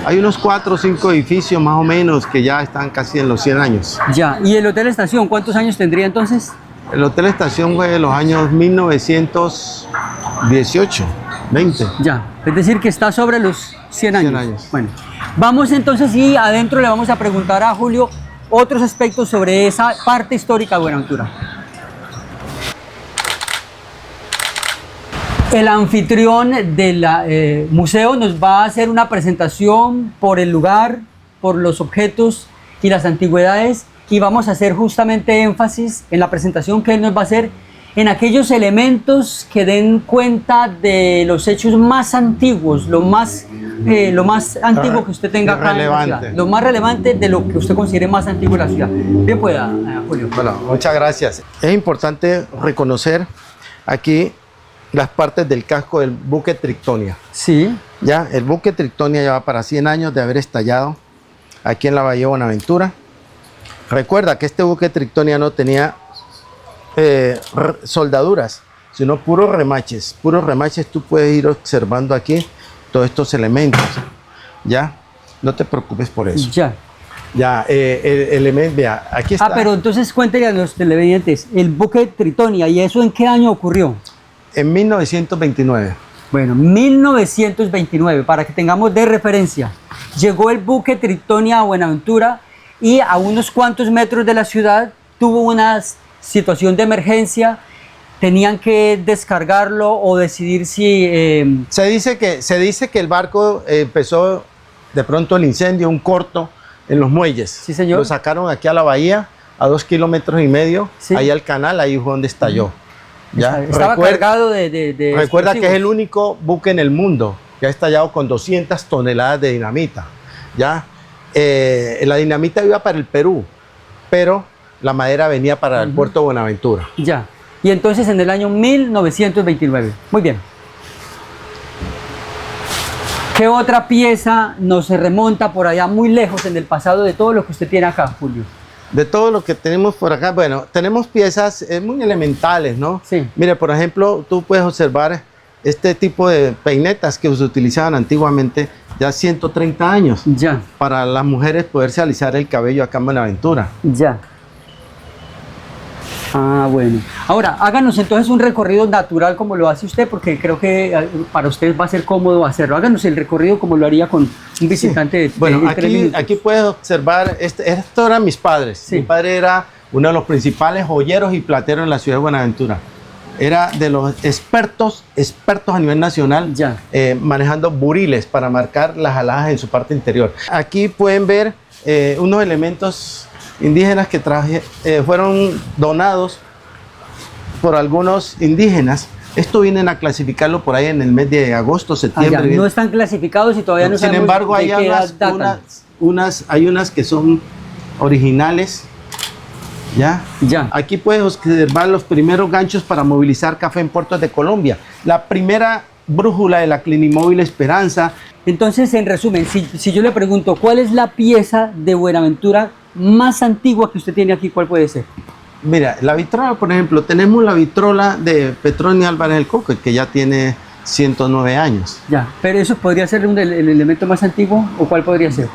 S11: Hay unos 4 o 5 edificios más o menos que ya están casi en los 100 años.
S1: Ya, ¿y el Hotel Estación cuántos años tendría entonces?
S11: El Hotel Estación fue de los años 1918, 20.
S1: Ya, es decir que está sobre los 100 años.
S11: 100 años.
S1: Bueno, vamos entonces y adentro le vamos a preguntar a Julio otros aspectos sobre esa parte histórica de Buenaventura. El anfitrión del museo nos va a hacer una presentación por el lugar, por los objetos y las antigüedades y vamos a hacer justamente énfasis en la presentación que él nos va a hacer en aquellos elementos que den cuenta de los hechos más antiguos, lo más antiguo que usted tenga acá en la ciudad, lo más relevante de lo que usted considere más antiguo en la ciudad. Bien pueda, Julio.
S11: Bueno, muchas gracias. Es importante reconocer aquí las partes del casco del buque Trictonia.
S1: Sí.
S11: Ya, el buque Trictonia lleva para 100 años de haber estallado aquí en la Bahía de Buenaventura. Recuerda que este buque Trictonia no tenía soldaduras, sino puros remaches. Puros remaches, tú puedes ir observando aquí todos estos elementos. Ya, no te preocupes por eso.
S1: Ya.
S11: Ya, el elemento, vea, aquí está.
S1: Ah, pero entonces cuéntale a los televidentes, el buque Tritonia, ¿y eso en qué año ocurrió?
S11: En 1929.
S1: Bueno, 1929, para que tengamos de referencia. Llegó el buque Tritonia a Buenaventura y a unos cuantos metros de la ciudad tuvo una situación de emergencia. Tenían que descargarlo o decidir si...
S11: Se dice que el barco empezó de pronto el incendio, un corto en los muelles.
S1: Sí, señor.
S11: Lo sacaron aquí a la bahía, a 2,5 kilómetros,
S1: sí,
S11: ahí al canal, ahí fue donde estalló. ¿Ya?
S1: Estaba cargado de
S11: recuerda que es el
S1: explosivos.
S11: único buque en el mundo que ha estallado con 200 toneladas de dinamita. ¿Ya? La dinamita iba para el Perú, pero la madera venía para el puerto de Buenaventura.
S1: Ya. Y entonces en el año 1929. Muy bien. ¿Qué otra pieza nos remonta por allá muy lejos en el pasado de todo lo que usted tiene acá, Julio?
S11: De todo lo que tenemos por acá, bueno, tenemos piezas muy elementales, ¿no?
S1: Sí.
S11: Mire, por ejemplo, tú puedes observar este tipo de peinetas que se utilizaban antiguamente, ya 130 años.
S1: Ya.
S11: Para las mujeres poderse alisar el cabello acá en Buenaventura.
S1: Ya. Ah, bueno. Ahora, háganos entonces un recorrido natural como lo hace usted, porque creo que para usted va a ser cómodo hacerlo. Háganos el recorrido como lo haría con un visitante.
S11: Sí. Bueno, aquí puedes observar, esto eran mis padres.
S1: Sí.
S11: Mi padre era uno de los principales joyeros y plateros en la ciudad de Buenaventura. Era de los expertos a nivel nacional, manejando buriles para marcar las alhajas en su parte interior. Aquí pueden ver unos elementos indígenas que fueron donados por algunos indígenas. Esto vienen a clasificarlo por ahí en el mes de agosto, septiembre.
S1: No están clasificados y todavía no sabemos.
S11: Sin embargo, hay unas que son originales. ¿Ya? Aquí puedes observar los primeros ganchos para movilizar café en puertos de Colombia. La primera brújula de la Clinimóvil Esperanza.
S1: Entonces, en resumen, si yo le pregunto, ¿cuál es la pieza de Buenaventura más antigua que usted tiene aquí? ¿Cuál puede ser?
S11: Mira, la vitrola, por ejemplo, tenemos la vitrola de Petronio Álvarez del Coco, que ya tiene 109 años.
S1: Ya, pero eso podría ser el elemento más antiguo, ¿o cuál podría ser?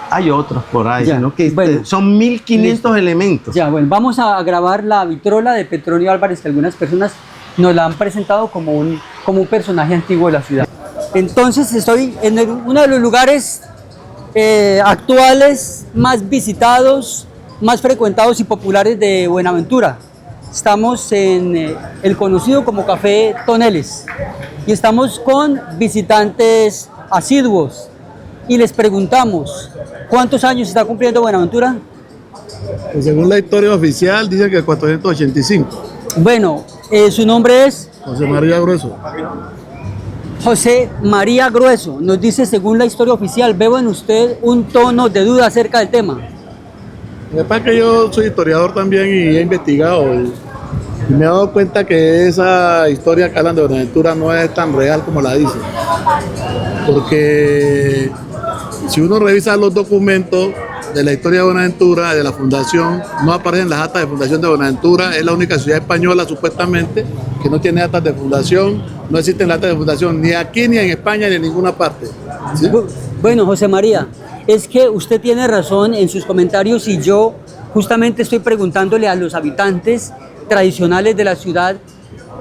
S11: Hay otros por ahí,
S1: Ya,
S11: ¿no? Que
S1: bueno,
S11: son 1500 elementos.
S1: Ya, bueno, vamos a grabar la vitrola de Petronio Álvarez, que algunas personas nos la han presentado como un personaje antiguo de la ciudad. Entonces estoy en uno de los lugares actuales más visitados, más frecuentados y populares de Buenaventura. Estamos en el conocido como Café Toneles y estamos con visitantes asiduos y les preguntamos, ¿cuántos años está cumpliendo Buenaventura?
S12: Pues según la historia oficial dice que 485.
S1: Bueno, su nombre es
S12: José María Grueso.
S1: José María Grueso. Nos dice, según la historia oficial, veo en usted un tono de duda acerca del tema.
S12: Lo que pasa es que yo soy historiador también y he investigado y me he dado cuenta que esa historia que hablan de Buenaventura no es tan real como la dicen. Porque si uno revisa los documentos de la historia de Buenaventura, de la fundación, no aparecen las actas de fundación de Buenaventura. Es la única ciudad española, supuestamente, que no tiene actas de fundación. No existen actas de fundación ni aquí, ni en España, ni en ninguna parte. ¿Sí?
S1: Bueno, José María, es que usted tiene razón en sus comentarios y yo justamente estoy preguntándole a los habitantes tradicionales de la ciudad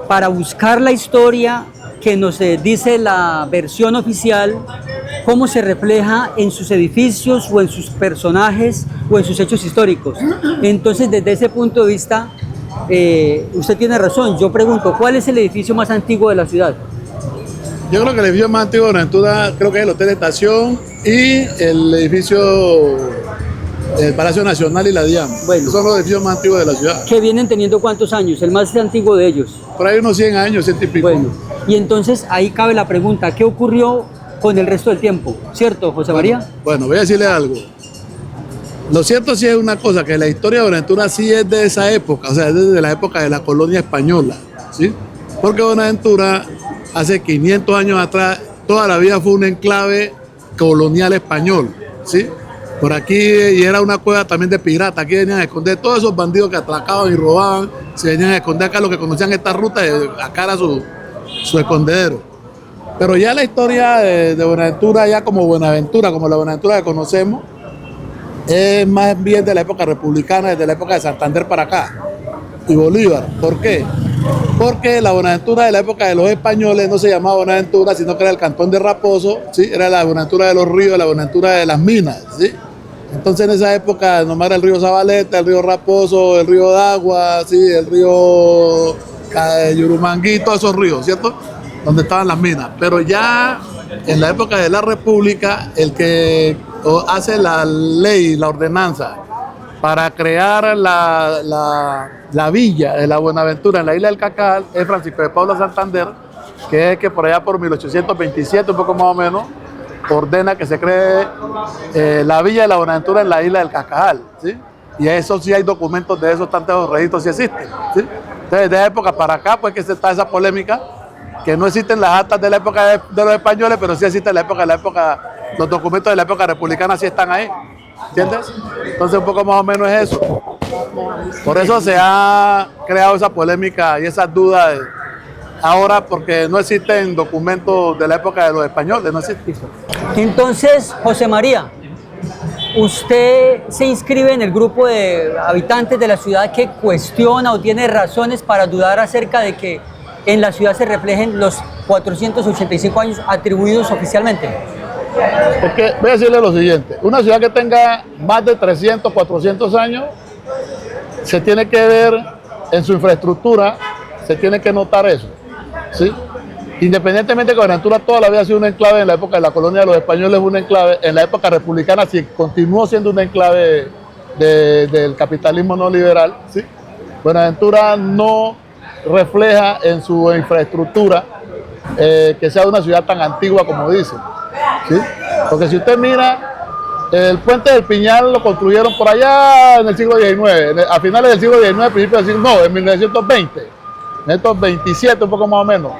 S1: para buscar la historia que nos dice la versión oficial, cómo se refleja en sus edificios o en sus personajes o en sus hechos históricos. Entonces, desde ese punto de vista, usted tiene razón. Yo pregunto, ¿cuál es el edificio más antiguo de la ciudad?
S12: Yo creo que el edificio más antiguo de Buenaventura creo que es el Hotel Estación y el edificio el Palacio Nacional y la DIAN.
S1: Bueno.
S12: Son los edificios más antiguos de la ciudad.
S1: Que vienen teniendo ¿cuántos años? El más antiguo de ellos.
S12: Por ahí unos 100 años, 100 y pico.
S1: Bueno, y entonces ahí cabe la pregunta, ¿qué ocurrió con el resto del tiempo? ¿Cierto, José María?
S12: Bueno, voy a decirle algo. Lo cierto sí es una cosa, que la historia de Buenaventura sí es de esa época, o sea, es desde la época de la colonia española, ¿sí? Porque Buenaventura, hace 500 años atrás, toda la vida fue un enclave colonial español, ¿sí? Por aquí, y era una cueva también de piratas, aquí venían a esconder todos esos bandidos que atracaban y robaban, se venían a esconder acá, los que conocían esta ruta, acá era su escondedero. Pero ya la historia de Buenaventura, ya como Buenaventura, como la Buenaventura que conocemos, es más bien de la época republicana, desde la época de Santander para acá, y Bolívar. ¿Por qué? Porque la Buenaventura de la época de los españoles no se llamaba Buenaventura, sino que era el cantón de Raposo, ¿sí? Era la Buenaventura de los ríos, la Buenaventura de las minas, ¿sí? Entonces en esa época nomás era el río Zabaleta, el río Raposo, el río Dagua, ¿sí? El río Yurumangui, todos esos ríos, ¿cierto? Donde estaban las minas. Pero ya en la época de la República, el que hace la ley, la ordenanza, para crear la villa de la Buenaventura en la isla del Cacal es Francisco de Paula Santander, que es que por allá por 1827, un poco más o menos, ordena que se cree la villa de la Buenaventura en la isla del Cacal, ¿sí? Y eso sí hay documentos de esos, tantos registros sí existen, ¿sí? Entonces, de esa época para acá, pues que está esa polémica, que no existen las actas de la época de los españoles, pero sí existe la época, los documentos de la época republicana sí están ahí, ¿entiendes? Entonces un poco más o menos es eso. Por eso se ha creado esa polémica y esas dudas ahora, porque no existen documentos de la época de los españoles, no existen.
S1: Entonces, José María, usted se inscribe en el grupo de habitantes de la ciudad que cuestiona o tiene razones para dudar acerca de que en la ciudad se reflejen los 485 años atribuidos oficialmente.
S12: Es que voy a decirle lo siguiente, una ciudad que tenga más de 300, 400 años, se tiene que ver en su infraestructura, se tiene que notar eso, ¿sí? Independientemente de que Buenaventura toda la vida ha sido un enclave en la época de la colonia de los españoles, un enclave, en la época republicana sí continuó siendo un enclave del capitalismo no liberal, ¿sí? Buenaventura no refleja en su infraestructura que sea una ciudad tan antigua como dicen, ¿sí? Porque si usted mira, el puente del Piñal lo construyeron por allá en el siglo XIX, a finales del siglo XIX, principios del siglo, no, en 1920, en 1927 un poco más o menos.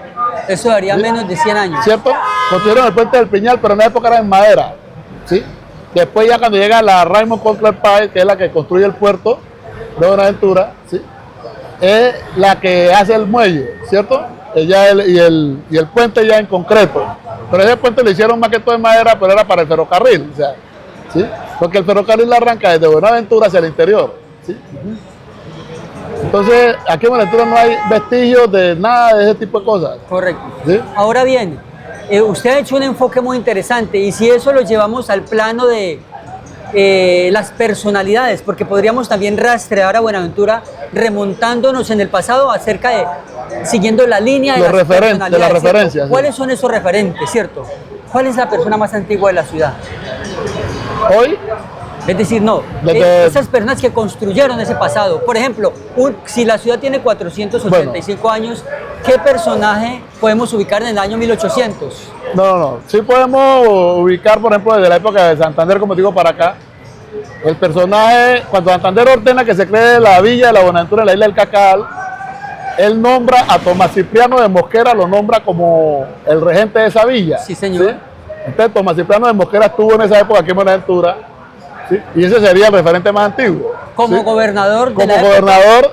S1: Eso daría menos de 100 años.
S12: ¿Cierto? Construyeron el puente del Piñal, pero en la época era en madera, ¿sí? Después ya cuando llega la Raymond Conklin Pike, que es la que construye el puerto de Buenaventura, ¿sí? Es la que hace el muelle, ¿cierto? Y el puente ya en concreto. Pero ese puente lo hicieron más que todo en madera, pero era para el ferrocarril, o sea, ¿sí? Porque el ferrocarril arranca desde Buenaventura hacia el interior, ¿sí? Entonces, aquí en Buenaventura no hay vestigios de nada de ese tipo de cosas.
S1: Correcto.
S12: ¿Sí?
S1: Ahora bien, usted ha hecho un enfoque muy interesante y si eso lo llevamos al plano de las personalidades, porque podríamos también rastrear a Buenaventura remontándonos en el pasado acerca de, siguiendo la línea de
S12: los
S1: las
S12: referentes, de las referencias.
S1: ¿Cuáles son esos referentes, cierto? ¿Cuál es la persona más antigua de la ciudad?
S12: Hoy.
S1: Es decir, no, esas personas que construyeron ese pasado. Por ejemplo, si la ciudad tiene 485 años, ¿qué personaje podemos ubicar en el año 1800?
S12: No. Sí podemos ubicar, por ejemplo, desde la época de Santander, como digo, para acá. El personaje, cuando Santander ordena que se cree la villa de la Buenaventura en la isla del Cacal, él nombra a Tomás Cipriano de Mosquera, lo nombra como el regente de esa villa.
S1: Sí, señor.
S12: ¿Sí? Entonces, Tomás Cipriano de Mosquera estuvo en esa época aquí en Buenaventura. ¿Sí? Y ese sería el referente más antiguo.
S1: Como
S12: ¿sí?
S1: gobernador,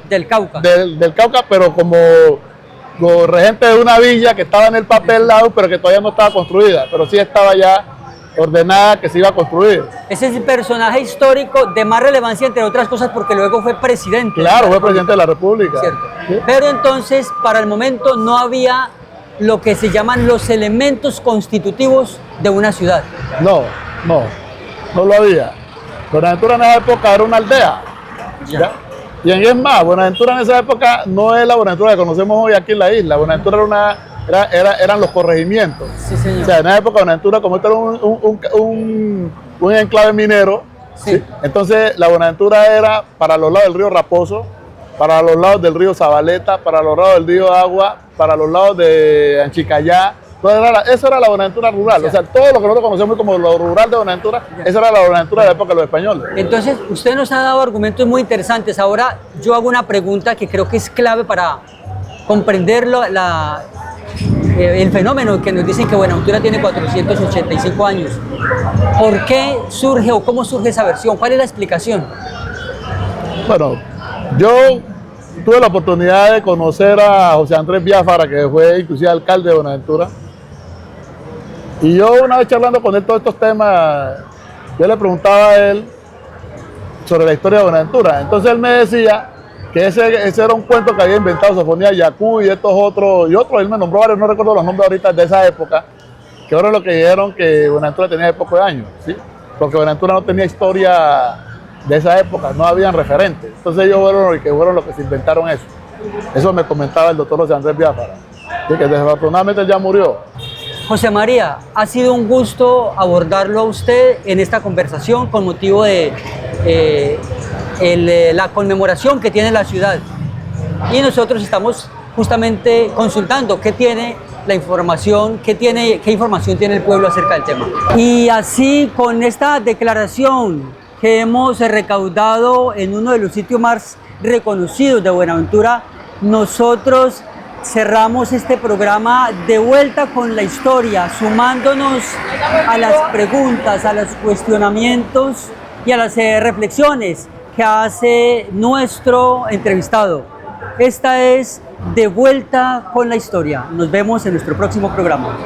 S12: del
S1: Cauca.
S12: Del Cauca, pero como regente de una villa que estaba en el papel lado, pero que todavía no estaba construida, pero sí estaba ya ordenada que se iba a construir.
S1: Ese es el personaje histórico de más relevancia, entre otras cosas, porque luego fue presidente.
S12: Claro, fue presidente de la República.
S1: Cierto.
S12: ¿Sí?
S1: Pero entonces, para el momento, no había lo que se llaman los elementos constitutivos de una ciudad.
S12: No lo había. Buenaventura en esa época era una aldea. ¿Ya? Y es más, Buenaventura en esa época no es la Buenaventura que conocemos hoy aquí en la isla. Buenaventura eran los corregimientos.
S1: Sí, señor.
S12: O sea, en esa época Buenaventura, como esto era un enclave minero, ¿sí? Entonces la Buenaventura era para los lados del río Raposo, para los lados del río Zabaleta, para los lados del río Agua, para los lados de Anchicayá. Esa era la Buenaventura rural, o sea, todo lo que nosotros conocemos como lo rural de Buenaventura, esa era la Buenaventura de la época de los españoles.
S1: Entonces, usted nos ha dado argumentos muy interesantes. Ahora yo hago una pregunta que creo que es clave para comprenderlo, el fenómeno que nos dicen que Buenaventura tiene 485 años. ¿Por qué surge o cómo surge esa versión? ¿Cuál es la explicación?
S12: Bueno, yo tuve la oportunidad de conocer a José Andrés Biafara, que fue inclusive alcalde de Buenaventura. Y yo una vez charlando con él todos estos temas, yo le preguntaba a él sobre la historia de Buenaventura. Entonces él me decía que ese era un cuento que había inventado Sofonía Yacú y estos otros, él me nombró varios, no recuerdo los nombres ahorita de esa época, que ahora lo que dijeron que Buenaventura tenía de pocos años, ¿sí? Porque Buenaventura no tenía historia de esa época, no habían referentes. Entonces ellos fueron los que se inventaron eso. Eso me comentaba el doctor José Andrés Biafara, ¿sí? Que desafortunadamente ya murió.
S1: José María, ha sido un gusto abordarlo a usted en esta conversación con motivo de la conmemoración que tiene la ciudad. Y nosotros estamos justamente consultando qué tiene la información, qué información tiene el pueblo acerca del tema. Y así, con esta declaración que hemos recaudado en uno de los sitios más reconocidos de Buenaventura, nosotros cerramos este programa de vuelta con la historia, sumándonos a las preguntas, a los cuestionamientos y a las reflexiones que hace nuestro entrevistado. Esta es De Vuelta con la Historia. Nos vemos en nuestro próximo programa.